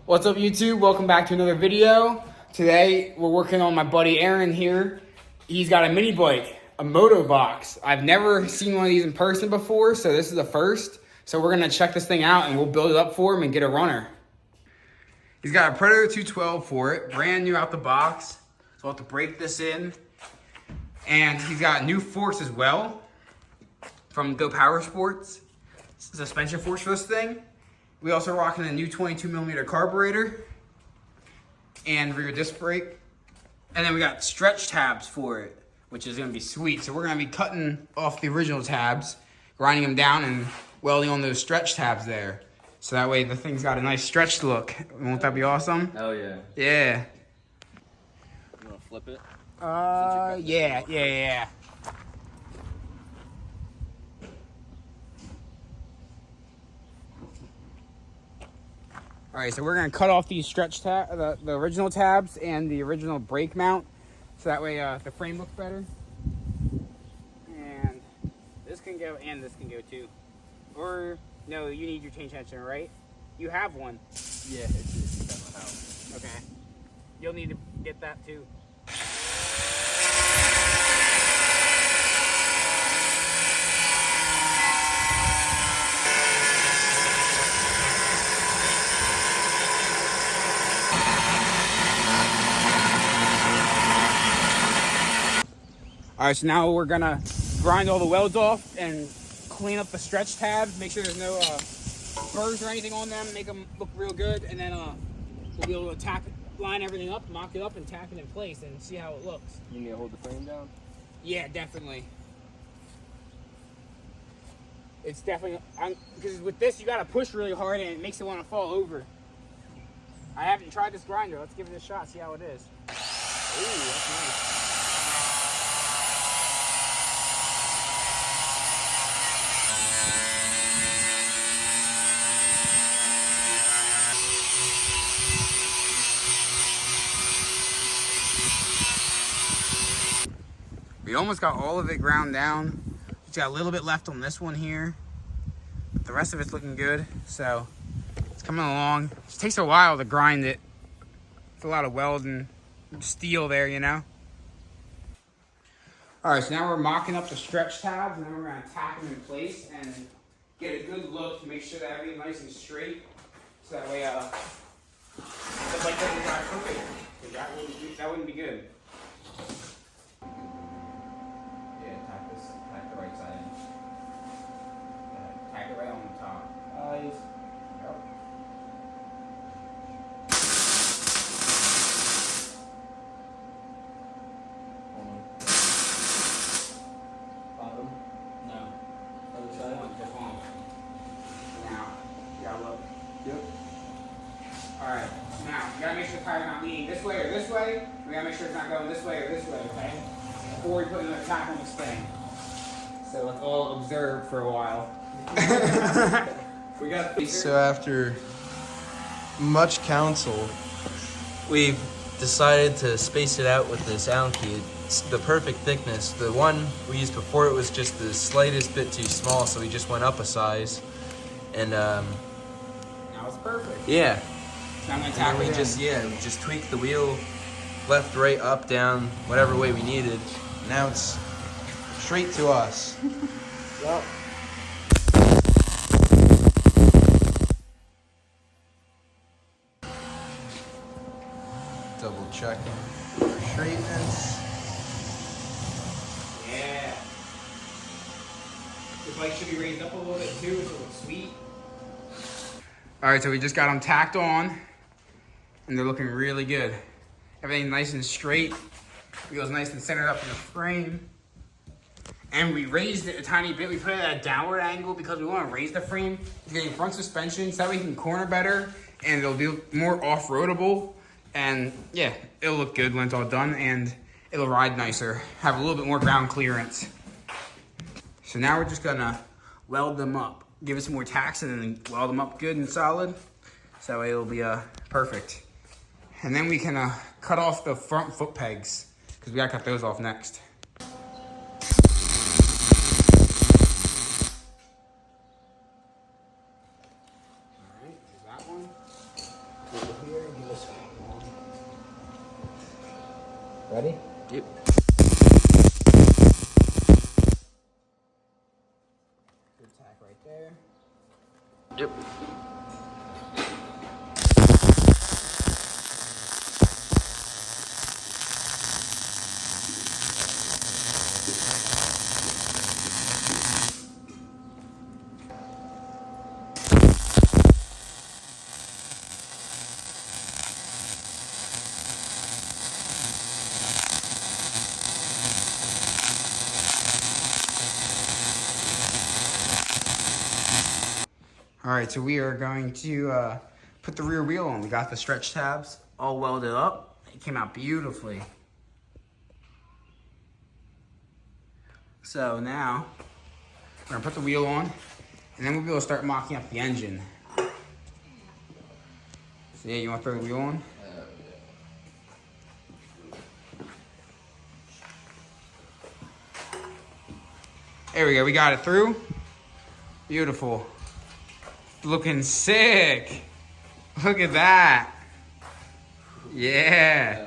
What's up, YouTube? Welcome back to another video. Today we're working on my buddy Aaron here. He's got a mini bike, a Motovox. I've never seen one of these in person before, so this is the first. So we're gonna check this thing out and we'll build it up for him and get a runner. He's got a Predator 212 for it, brand new out the box. So we'll have to break this in. And he's got new forks as well from Go Power Sports. Suspension forks for this thing. We also are rocking a new 22mm carburetor and rear disc brake. And then we got stretch tabs for it, which is gonna be sweet. So we're gonna be cutting off the original tabs, grinding them down and welding on those stretch tabs there. So that way the thing's got a nice stretched look. Won't that be awesome? Oh yeah. Yeah. You wanna flip it? Yeah. All right, so we're gonna cut off these stretch the original tabs and the original brake mount, so that way the frame looks better. And this can go, and this can go too. Or no, you need your chain tensioner, right? You have one. Yeah, it's at my house. Okay. You'll need to get that too. All right, so now we're gonna grind all the welds off and clean up the stretch tabs, make sure there's no burrs or anything on them, make them look real good, and then we'll be able to line everything up, mock it up, and tack it in place and see how it looks. You need to hold the frame down? Yeah, definitely. It's definitely, because with this you gotta push really hard and it makes it want to fall over. I haven't tried this grinder. Let's give it a shot, see how it is. Ooh, that's nice. We almost got all of it ground down. Just got a little bit left on this one here. But the rest of it's looking good. So it's coming along. It just takes a while to grind it. It's a lot of welding, steel there, you know. All right, so now we're mocking up the stretch tabs, and then we're gonna tack them in place and get a good look to make sure that everything's nice and straight. So that way, the bike doesn't drive crooked. That wouldn't be good. Tack the right side in. Tack it right on the top. Yep. Bottom? No. Other side? Just one. Now, you gotta look. Yep. Alright, now, you gotta make sure the tire's not leaning this way or this way. We gotta make sure it's not going this way or this way, okay? Before we put another tack on this thing. So let's all observe for a while. So after much counsel, we've decided to space it out with this Allen key. It's the perfect thickness. The one we used before, it was just the slightest bit too small, so we just went up a size. And Now it's perfect. yeah. So I'm gonna And tack then it in. we just tweaked the wheel left, right, up, down, whatever way we needed. Now it's straight to us. Yep. Double checking for straightness. Yeah. The bike should be raised up a little bit too, so it looks sweet. Alright, so we just got them tacked on, and they're looking really good. Everything's nice and straight. Wheels nice and centered up in the frame. And we raised it a tiny bit. We put it at a downward angle because we want to raise the frame. It's getting front suspension, so that way we can corner better, and it'll be more off-roadable. And yeah, it'll look good when it's all done, and it'll ride nicer, have a little bit more ground clearance. So now we're just gonna weld them up. Give it some more tacks and then weld them up good and solid. So that way it'll be perfect. And then we can cut off the front foot pegs, because we gotta cut those off next. Alright, there's that one. Ready? Yep. Good tack right there. Yep. All right, so we are going to put the rear wheel on. We got the stretch tabs all welded up. It came out beautifully. So now we're gonna put the wheel on, and then we'll be able to start mocking up the engine. So yeah, you wanna throw the wheel on? There we go, we got it through. Beautiful. Looking sick. Look at that. Yeah.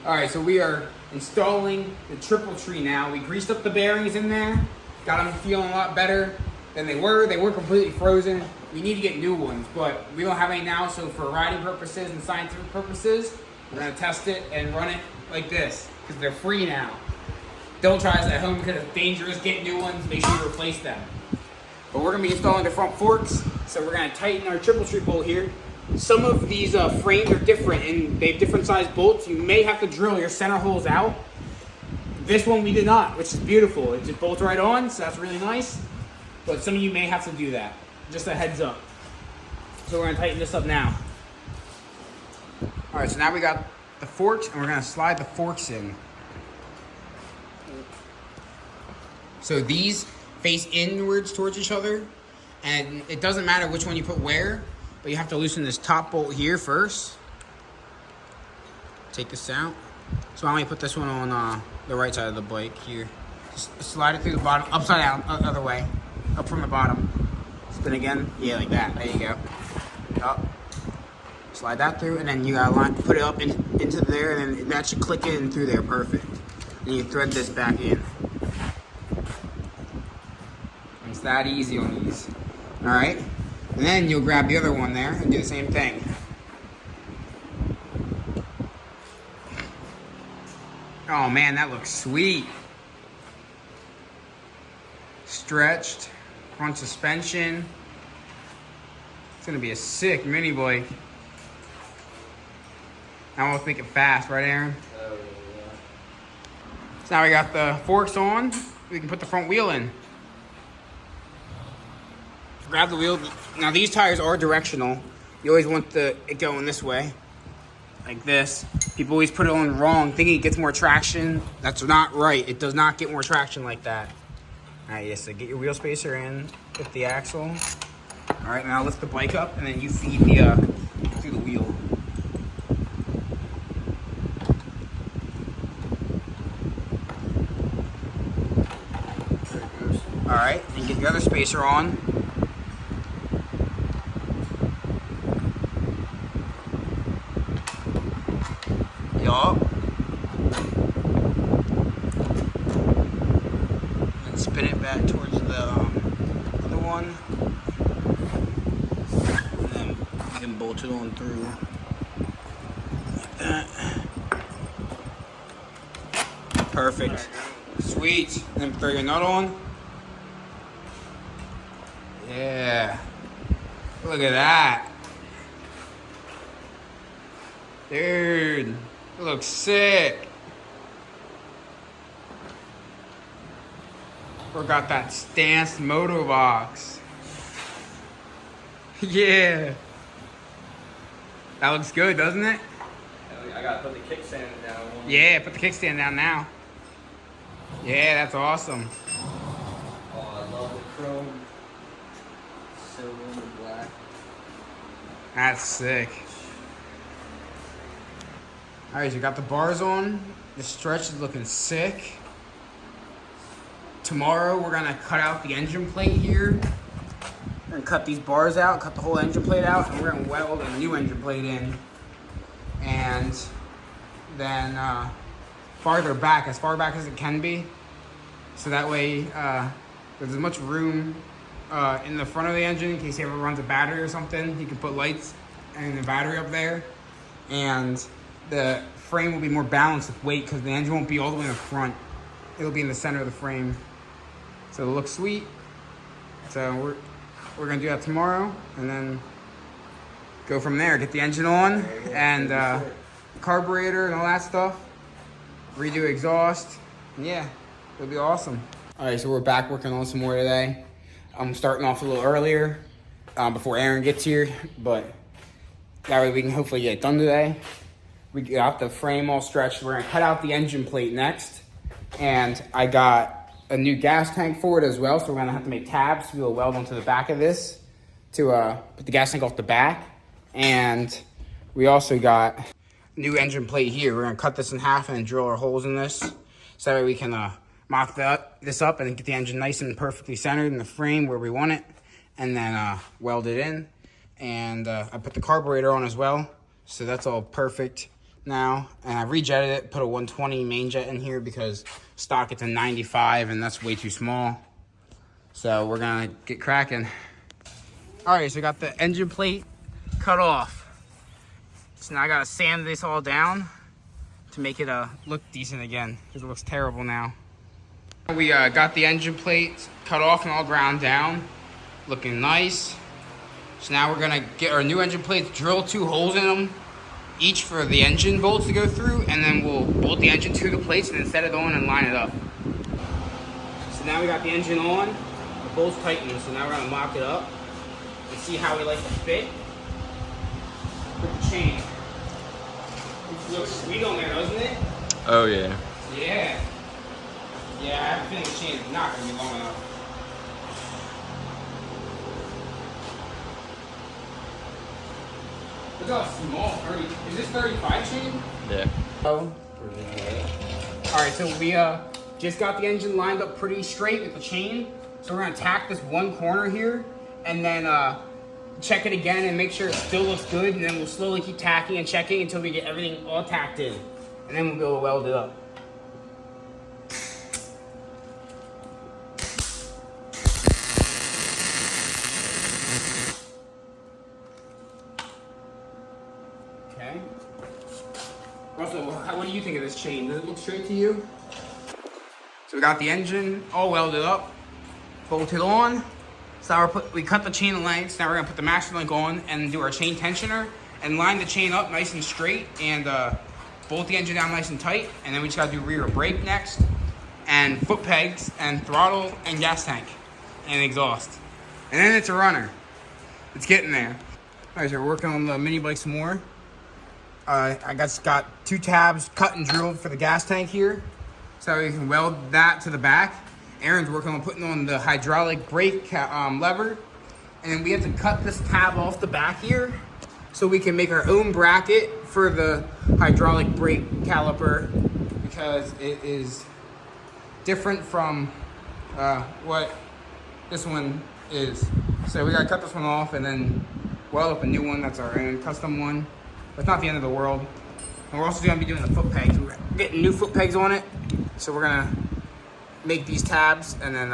All right, so we are installing the triple tree now. We greased up the bearings in there, got them feeling a lot better than they were. They were completely frozen. We need to get new ones, but we don't have any now, so for riding purposes and scientific purposes, we're gonna test it and run it like this, because they're free now. Don't try this at home because it's dangerous. Get new ones, make sure you replace them. But we're gonna be installing the front forks, so we're gonna tighten our triple tree bolt here. Some of these frames are different and they have different size bolts. You may have to drill your center holes out. This one we did not, which is beautiful. It just bolts right on, so that's really nice. But some of you may have to do that. Just a heads up. So we're gonna tighten this up now. All right, so now we got the forks and we're gonna slide the forks in. So these face inwards towards each other, and it doesn't matter which one you put where, but you have to loosen this top bolt here first. Take this out. So I'm gonna put this one on the right side of the bike here. Just slide it through the bottom, upside down, other way, up from the bottom. Spin again, yeah, like that. There you go. Up. Slide that through, and then you gotta put it up into there, and then that should click in through there, perfect. And you thread this back in. It's that easy on these. All right, and then you'll grab the other one there and do the same thing. Oh man, that looks sweet. Stretched, front suspension. It's gonna be a sick mini bike. Now let's make it fast, right Aaron? Oh, yeah. So now we got the forks on, we can put the front wheel in. Grab the wheel. Now these tires are directional. You always want it going this way, like this. People always put it on wrong, thinking it gets more traction. That's not right. It does not get more traction like that. All right, yes, so get your wheel spacer in, hit the axle. All right, now lift the bike up, and then you feed the through the wheel. There it goes. All right, and get the other spacer on. Yup. And spin it back towards the other one. And then you can bolt it on through. Like that. Perfect. Sweet. And then throw your nut on. Yeah. Look at that. Dude, it looks sick. We got that stance Motovox. Yeah. That looks good, doesn't it? I gotta put the kickstand down. Yeah, put the kickstand down now. Yeah, that's awesome. Oh, I love the chrome. Silver and black. That's sick. All right, so you got the bars on. The stretch is looking sick. Tomorrow we're gonna cut out the engine plate here. We're gonna cut these bars out, cut the whole engine plate out, and we're gonna weld a new engine plate in. And than farther back, as far back as it can be. So that way there's as much room in the front of the engine in case he ever runs a battery or something. You can put lights and the battery up there. And the frame will be more balanced with weight because the engine won't be all the way in the front. It'll be in the center of the frame. So it'll look sweet. So we're gonna do that tomorrow and then go from there. Get the engine on and carburetor and all that stuff. Redo exhaust. And yeah, it'll be awesome. All right, so we're back working on some more today. I'm starting off a little earlier before Aaron gets here, but that way we can hopefully get it done today. We got the frame all stretched. We're gonna cut out the engine plate next. And I got a new gas tank for it as well, so we're gonna have to make tabs to be able to weld onto the back of this to put the gas tank off the back. And we also got a new engine plate here. We're gonna cut this in half and drill our holes in this, so that way we can mock this up and get the engine nice and perfectly centered in the frame where we want it, and then weld it in. And I put the carburetor on as well, so that's all perfect now. And I rejetted it, put a 120 main jet in here because stock it's a 95 and that's way too small. So we're gonna get cracking. All right, so I got the engine plate cut off. So now I gotta sand this all down to make it look decent again, because it looks terrible now. We got the engine plates cut off and all ground down, looking nice. So now we're gonna get our new engine plates, drill 2 holes in them, each for the engine bolts to go through, and then we'll bolt the engine to the plates and then set it on and line it up. So now we got the engine on, the bolts tightened, so now we're gonna mock it up and see how we like to fit with the chain. It looks sweet on there, doesn't it? Oh yeah. Yeah. Yeah, I have a feeling the chain is not gonna be long enough. Look how small, 30, is this 35 chain? Yeah. Oh. Alright, so we just got the engine lined up pretty straight with the chain. So we're gonna tack this one corner here and then check it again and make sure it still looks good, and then we'll slowly keep tacking and checking until we get everything all tacked in. And then we'll go weld it up. Okay. Russell, what do you think of this chain? Does it look straight to you? So we got the engine all welded up, bolted on. So now we cut the chain lengths. Now we're gonna put the master link on and do our chain tensioner and line the chain up nice and straight and bolt the engine down nice and tight. And then we just gotta do rear brake next, and foot pegs and throttle and gas tank and exhaust. And then it's a runner. It's getting there. All right, so we're working on the mini bike some more. I just got 2 tabs cut and drilled for the gas tank here, so we can weld that to the back. Aaron's working on putting on the hydraulic brake lever, and then we have to cut this tab off the back here so we can make our own bracket for the hydraulic brake caliper, because it is different from what this one is. So we gotta cut this one off and then weld up a new one that's our own custom one. But it's not the end of the world. And we're also gonna be doing the foot pegs. We're getting new foot pegs on it, so we're gonna make these tabs and then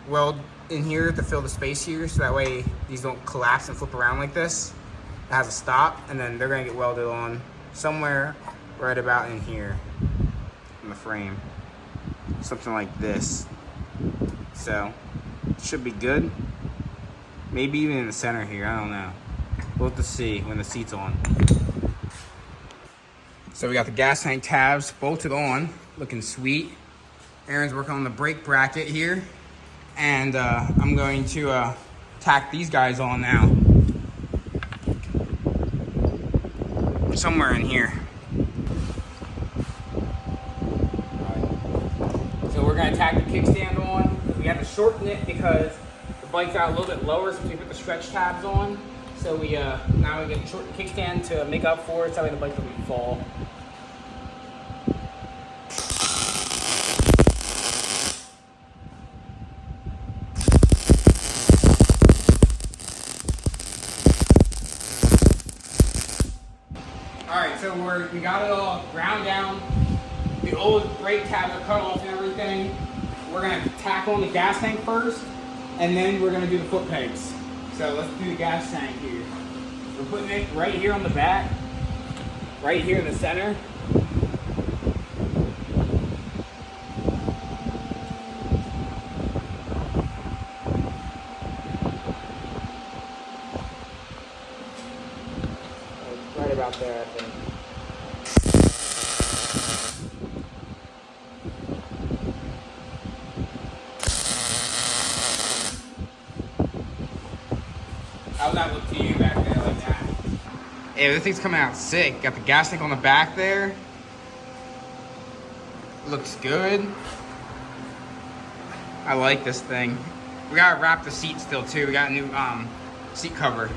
weld in here to fill the space here, so that way these don't collapse and flip around like this. It has a stop, and then they're gonna get welded on somewhere right about in here in the frame, something like this. So it should be good. Maybe even in the center here, I don't know. We'll have to see when the seat's on. So we got the gas tank tabs bolted on, looking sweet. Aaron's working on the brake bracket here, and I'm going to tack these guys on now. Somewhere in here. So we're gonna tack the kickstand on. We have to shorten it because the bike's out a little bit lower since we put the stretch tabs on. So we now we get to shorten the kickstand to make up for it, so that way the bike doesn't fall. Alright, so we're we got it all ground down. The old brake tabs are cut off and everything. We're gonna tack on the gas tank first, and then we're gonna do the foot pegs. So let's do the gas tank here. We're putting it right here on the back, right here in the center. Right about there, I think. How would that look to you back there like that? Yeah, this thing's coming out sick. Got the gas tank on the back there. Looks good. I like this thing. We gotta wrap the seat still too. We got a new seat cover.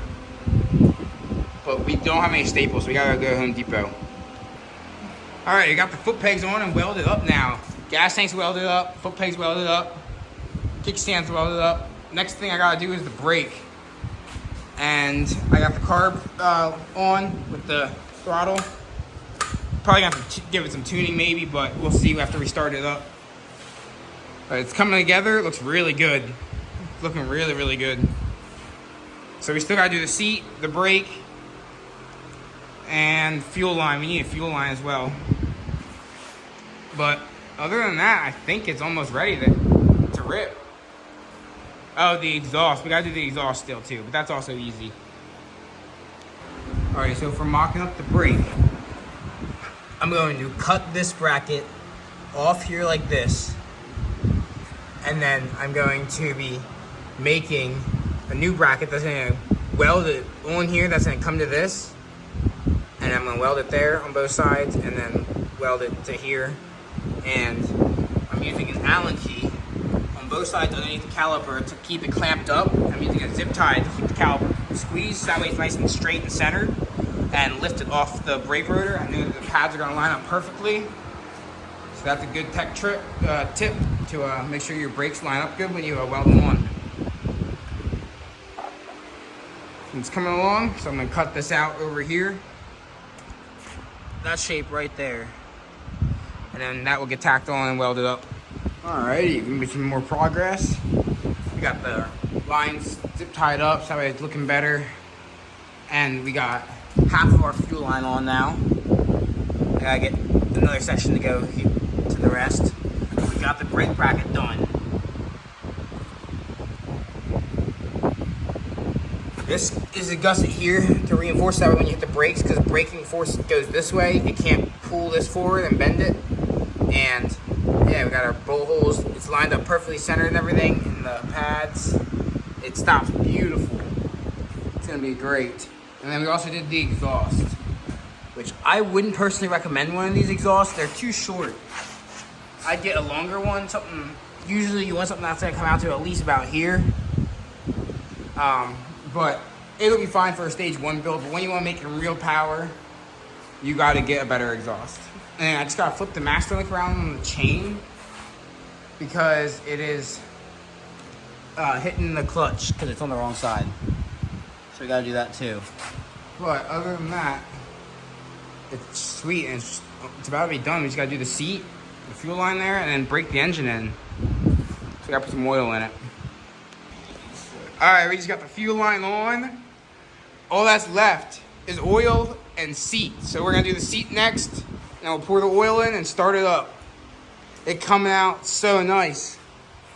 But we don't have any staples, so we gotta go to Home Depot. All right, we got the foot pegs on and welded up now. Gas tank's welded up, foot pegs welded up, kickstand's welded up. Next thing I gotta do is the brake. And I got the carb on with the throttle. Probably gonna have to give it some tuning maybe, but we'll see after we start it up. But it's coming together, it looks really good. It's looking really, really good. So we still gotta do the seat, the brake, and fuel line. We need a fuel line as well. But other than that, I think it's almost ready to rip. Oh, the exhaust. We gotta do the exhaust still too, but that's also easy. Alright, so for mocking up the brake, I'm going to cut this bracket off here like this. And then I'm going to be making a new bracket that's gonna weld it on here, that's gonna come to this. And I'm gonna weld it there on both sides and then weld it to here. And I'm using an Allen key on both sides underneath the caliper to keep it clamped up. I'm using a zip tie to keep the caliper squeezed, so that way it's nice and straight and centered, and lift it off the brake rotor. I know the pads are gonna line up perfectly. So that's a good tip to make sure your brakes line up good when you weld them on. It's coming along, so I'm gonna cut this out over here. That shape right there. And then that will get tacked on and welded up. Alrighty, we made some more progress. We got the lines zip tied up, so that way it's looking better. And we got half of our fuel line on now. I gotta get another section to go to the rest. We got the brake bracket done. This is a gusset here to reinforce that way when you hit the brakes, because braking force goes this way. It can't pull this forward and bend it. And yeah, we got our bolt holes. It's lined up perfectly centered and everything in the pads. It stops beautiful. It's gonna be great. And then we also did the exhaust, which I wouldn't personally recommend one of these exhausts. They're too short. I'd get a longer one, usually you want something that's gonna come out to at least about here. But it'll be fine for a stage 1 build, but when you want to make it real power, you got to get a better exhaust. And I just got to flip the master link around on the chain because it is hitting the clutch because it's on the wrong side. So we got to do that too. But other than that, it's sweet and it's about to be done. We just got to do the seat, the fuel line there, and then break the engine in. So we got to put some oil in it. Alright, we just got the fuel line on. All that's left is oil and seat. So we're gonna do the seat next, and we'll pour the oil in and start it up. It coming out so nice.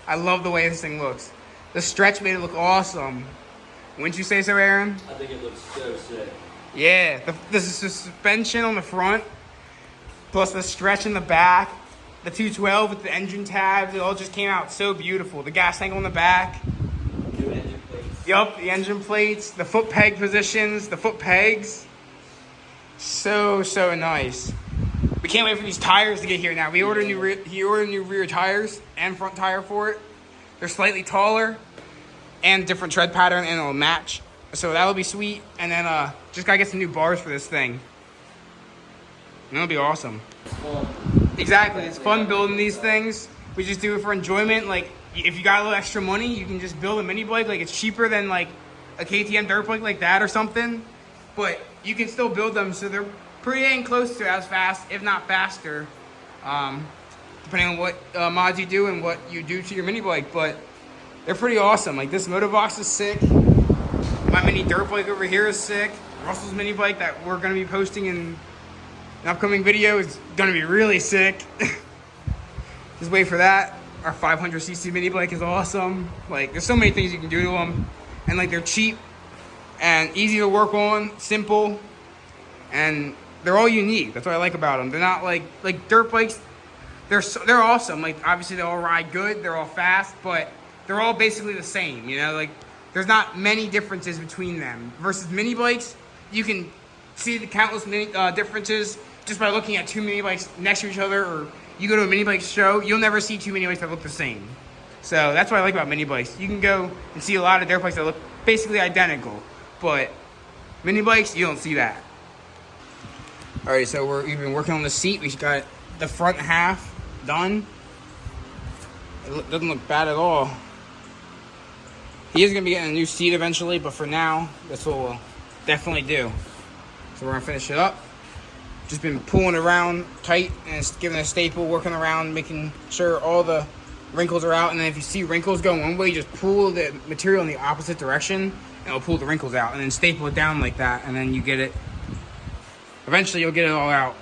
I love the way this thing looks. The stretch made it look awesome. Wouldn't you say so, Aaron? I think it looks so sick. Yeah, the suspension on the front, plus the stretch in the back, the 212 with the engine tabs, it all just came out so beautiful. The gas tank on the back. Yup, the engine plates, the foot peg positions, the foot pegs. So nice. We can't wait for these tires to get here now. He ordered new rear tires and front tire for it. They're slightly taller and different tread pattern, and it'll match. So that'll be sweet. And then just gotta get some new bars for this thing. And it'll be awesome. Exactly, it's fun building these things. We just do it for enjoyment. Like, if you got a little extra money, you can just build a mini bike. Like, it's cheaper than like a KTM dirt bike like that or something. But you can still build them so they're pretty dang close to as fast, if not faster, depending on what mods you do and what you do to your mini bike. But they're pretty awesome. Like this Motovox is sick. My mini dirt bike over here is sick. Russell's mini bike that we're gonna be posting in an upcoming video is gonna be really sick. Just wait for that. Our 500cc mini bike is awesome. Like there's so many things you can do to them, and like they're cheap and easy to work on, simple, and they're all unique. That's what I like about them. They're not like dirt bikes. They're awesome. Like obviously they all ride good. They're all fast, but they're all basically the same. You know, like there's not many differences between them. Versus mini bikes, you can see the countless mini differences just by looking at two mini bikes next to each other, or you go to a mini bike show, you'll never see two mini bikes that look the same. So that's what I like about mini bikes. You can go and see a lot of dirt bikes that look basically identical, but mini bikes, you don't see that. All right, so we've been working on the seat. We got the front half done. It doesn't look bad at all. He is gonna be getting a new seat eventually, but for now, that's what we'll definitely do. So we're gonna finish it up. Just been pulling around tight and giving a staple, working around, making sure all the wrinkles are out. And then if you see wrinkles going one way, just pull the material in the opposite direction and it'll pull the wrinkles out, and then staple it down like that, and then you get it. Eventually you'll get it all out.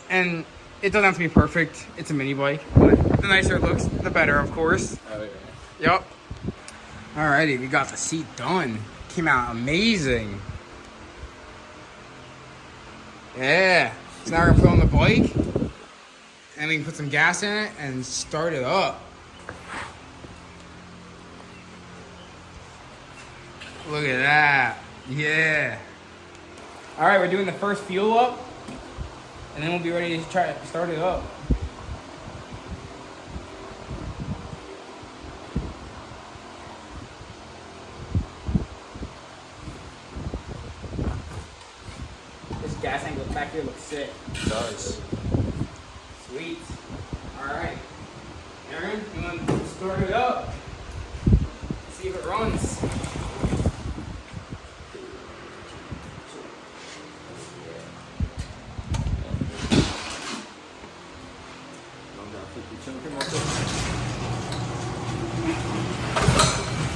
And it doesn't have to be perfect. It's a mini bike, but the nicer it looks, the better, of course. Oh, yeah. Yep. Alrighty, we got the seat done. Came out amazing. Yeah. So now we're gonna put on the bike, and we can put some gas in it and start it up. Look at that. Yeah. Alright, we're doing the first fuel up, and then we'll be ready to try to start it up. This gas angle back here looks sick. It does. Sweet. Alright. Aaron, you want to start it up? See if it runs.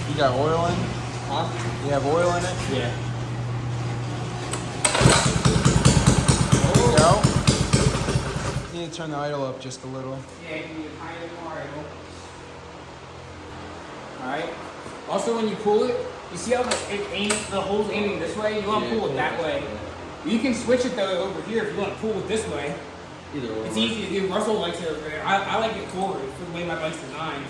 You got oil in? Huh? You have oil in it? Yeah. There you go. You need to turn the idle up just a little. Yeah, you need to tie it more idle. Alright. Also, when you pull it, you see how the hole's aiming this way? You want to pull it that way. You can switch it though over here if you want to pull it this way. Either way. It's easy to do. Russell likes it over there. I like it forward for the way my bike's designed.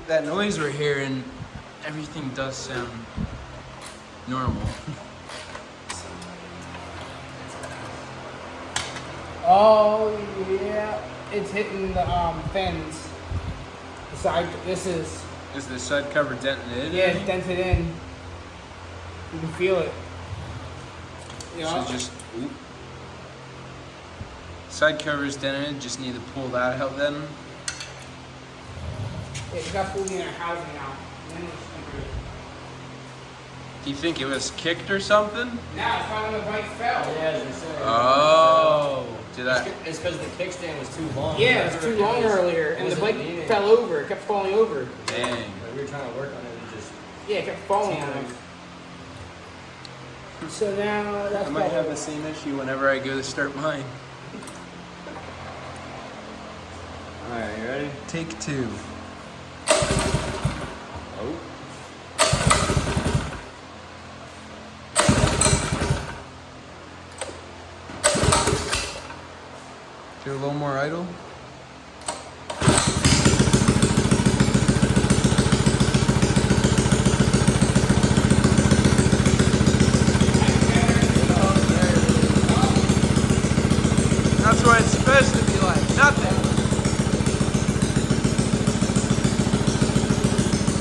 That noise we're hearing, everything does sound normal. Oh yeah, it's hitting the fins. The side. This is. Is the side cover dented in? Yeah, it's dented in. You can feel it. Yeah. So just side cover's dented. Just need to pull that out then. Yeah, you got pulled in our housing now. Do you think it was kicked or something? Nah, it's probably when the bike fell. Yeah, as I said. Oh, did I? It's because the kickstand was too long. Yeah, it was too long earlier, and the bike fell over. It kept falling over. Dang. Like, we were trying to work on it and just Yeah, it kept falling on him. So now that's I might have the same issue whenever I go to start mine. Alright, you ready? Take two. Oh. Do a little more idle. That's what it's supposed to be like. Nothing.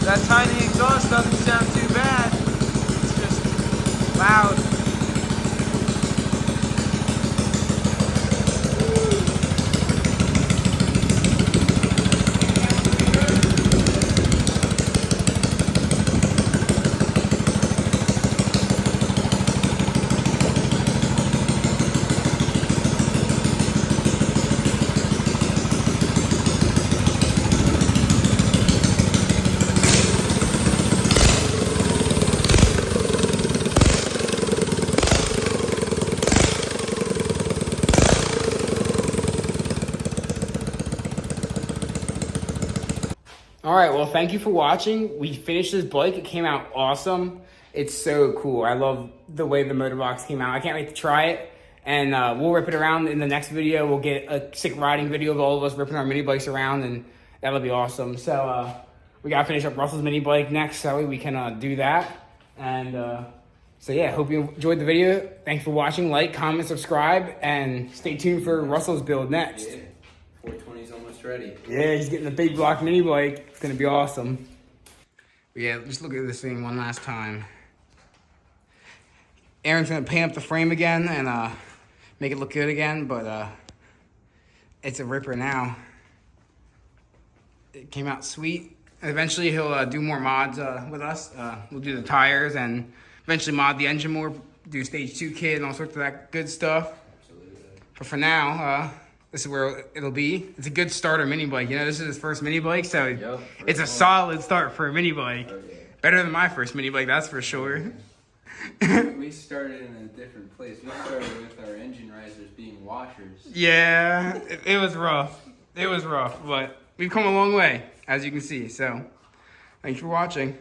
That tiny exhaust doesn't sound too bad. It's just loud. All right, well, thank you for watching. We finished this bike. It came out awesome. It's so cool. I love the way the Motovox came out. I can't wait to try it. And we'll rip it around in the next video. We'll get a sick riding video of all of us ripping our mini bikes around, and that'll be awesome. So we got to finish up Russell's mini bike next, so we can do that. And so yeah, hope you enjoyed the video. Thanks for watching. Like, comment, subscribe, and stay tuned for Russell's build next. Yeah. 420's almost ready. Yeah, he's getting a big block mini bike. It's gonna be awesome. But yeah, just look at this thing one last time. Aaron's gonna paint up the frame again and make it look good again, but it's a ripper now. It came out sweet. Eventually he'll do more mods with us. We'll do the tires and eventually mod the engine more, do stage 2 kit and all sorts of that good stuff. Absolutely. But for now, this is where it'll be. It's a good starter mini bike. You know, this is his first mini bike, so it's a solid start for a mini bike. Okay. Better than my first mini bike, that's for sure. We started in a different place. We started with our engine risers being washers. Yeah, it was rough. It was rough, but we've come a long way, as you can see. So, thanks for watching.